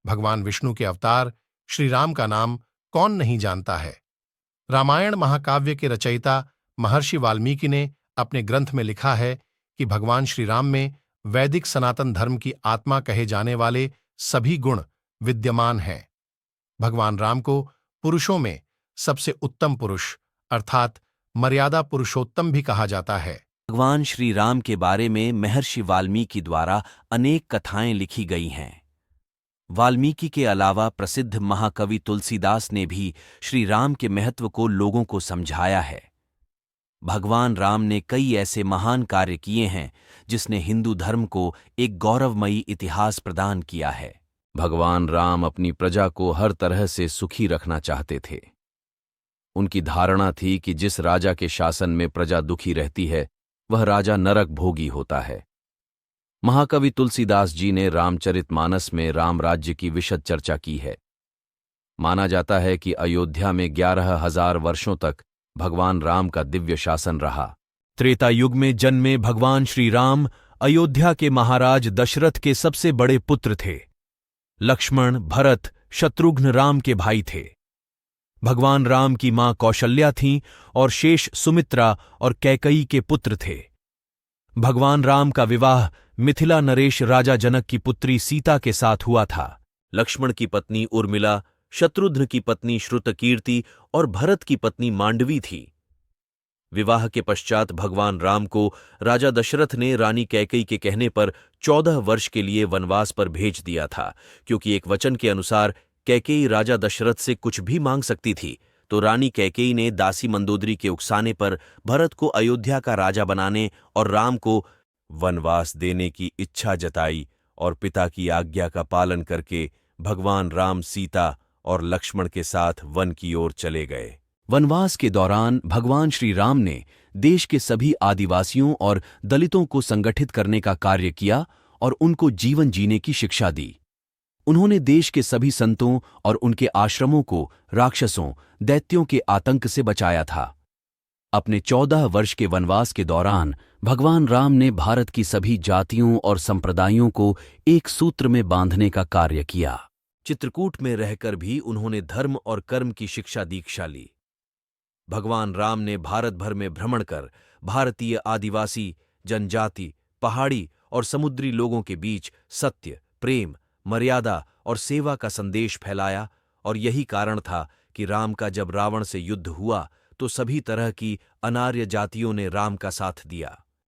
भगवान विष्णु के अवतार श्री राम का नाम कौन नहीं जानता है। रामायण महाकाव्य के रचयिता महर्षि वाल्मीकि ने अपने ग्रंथ में लिखा है कि भगवान श्री राम में वैदिक सनातन धर्म की आत्मा कहे जाने वाले सभी गुण विद्यमान हैं। भगवान राम को पुरुषों में सबसे उत्तम पुरुष अर्थात मर्यादा पुरुषोत्तम भी कहा जाता है। भगवान श्री राम के बारे में महर्षि वाल्मीकि द्वारा अनेक कथाएं लिखी गई हैं। वाल्मीकि के अलावा प्रसिद्ध महाकवि तुलसीदास ने भी श्री राम के महत्व को लोगों को समझाया है। भगवान राम ने कई ऐसे महान कार्य किए हैं जिसने हिंदू धर्म को एक गौरवमयी इतिहास प्रदान किया है। भगवान राम अपनी प्रजा को हर तरह से सुखी रखना चाहते थे। उनकी धारणा थी कि जिस राजा के शासन में प्रजा दुखी रहती है वह राजा नरक भोगी होता है। महाकवि तुलसीदास जी ने रामचरितमानस में राम राज्य की विशद चर्चा की है। माना जाता है कि अयोध्या में 11,000 वर्षों तक भगवान राम का दिव्य शासन रहा। त्रेता युग में जन्मे भगवान श्री राम अयोध्या के महाराज दशरथ के सबसे बड़े पुत्र थे। लक्ष्मण, भरत, शत्रुघ्न राम के भाई थे। भगवान राम की मां कौशल्या थीं और शेष सुमित्रा और कैकई के पुत्र थे। भगवान राम का विवाह मिथिला नरेश राजा जनक की पुत्री सीता के साथ हुआ था। लक्ष्मण की पत्नी उर्मिला, शत्रुघ्न की पत्नी श्रुतकीर्ति और भरत की पत्नी मांडवी थी। विवाह के पश्चात भगवान राम को राजा दशरथ ने रानी कैकई के कहने पर 14 वर्ष के लिए वनवास पर भेज दिया था, क्योंकि एक वचन के अनुसार कैकेयी राजा दशरथ से कुछ भी मांग सकती थी। तो रानी कैकेयी ने दासी मंदोदरी के उकसाने पर भरत को अयोध्या का राजा बनाने और राम को वनवास देने की इच्छा जताई और पिता की आज्ञा का पालन करके भगवान राम सीता और लक्ष्मण के साथ वन की ओर चले गए। वनवास के दौरान भगवान श्री राम ने देश के सभी आदिवासियों और दलितों को संगठित करने का कार्य किया और उनको जीवन जीने की शिक्षा दी। उन्होंने देश के सभी संतों और उनके आश्रमों को राक्षसों, दैत्यों के आतंक से बचाया था। अपने 14 वर्ष के वनवास के दौरान भगवान राम ने भारत की सभी जातियों और संप्रदायों को एक सूत्र में बांधने का कार्य किया। चित्रकूट में रहकर भी उन्होंने धर्म और कर्म की शिक्षा दीक्षा ली। भगवान राम ने भारत भर में भ्रमण कर भारतीय आदिवासी, जनजाति, पहाड़ी और समुद्री लोगों के बीच सत्य, प्रेम, मर्यादा और सेवा का संदेश फैलाया। और यही कारण था कि राम का जब रावण से युद्ध हुआ तो सभी तरह की अनार्य जातियों ने राम का साथ दिया।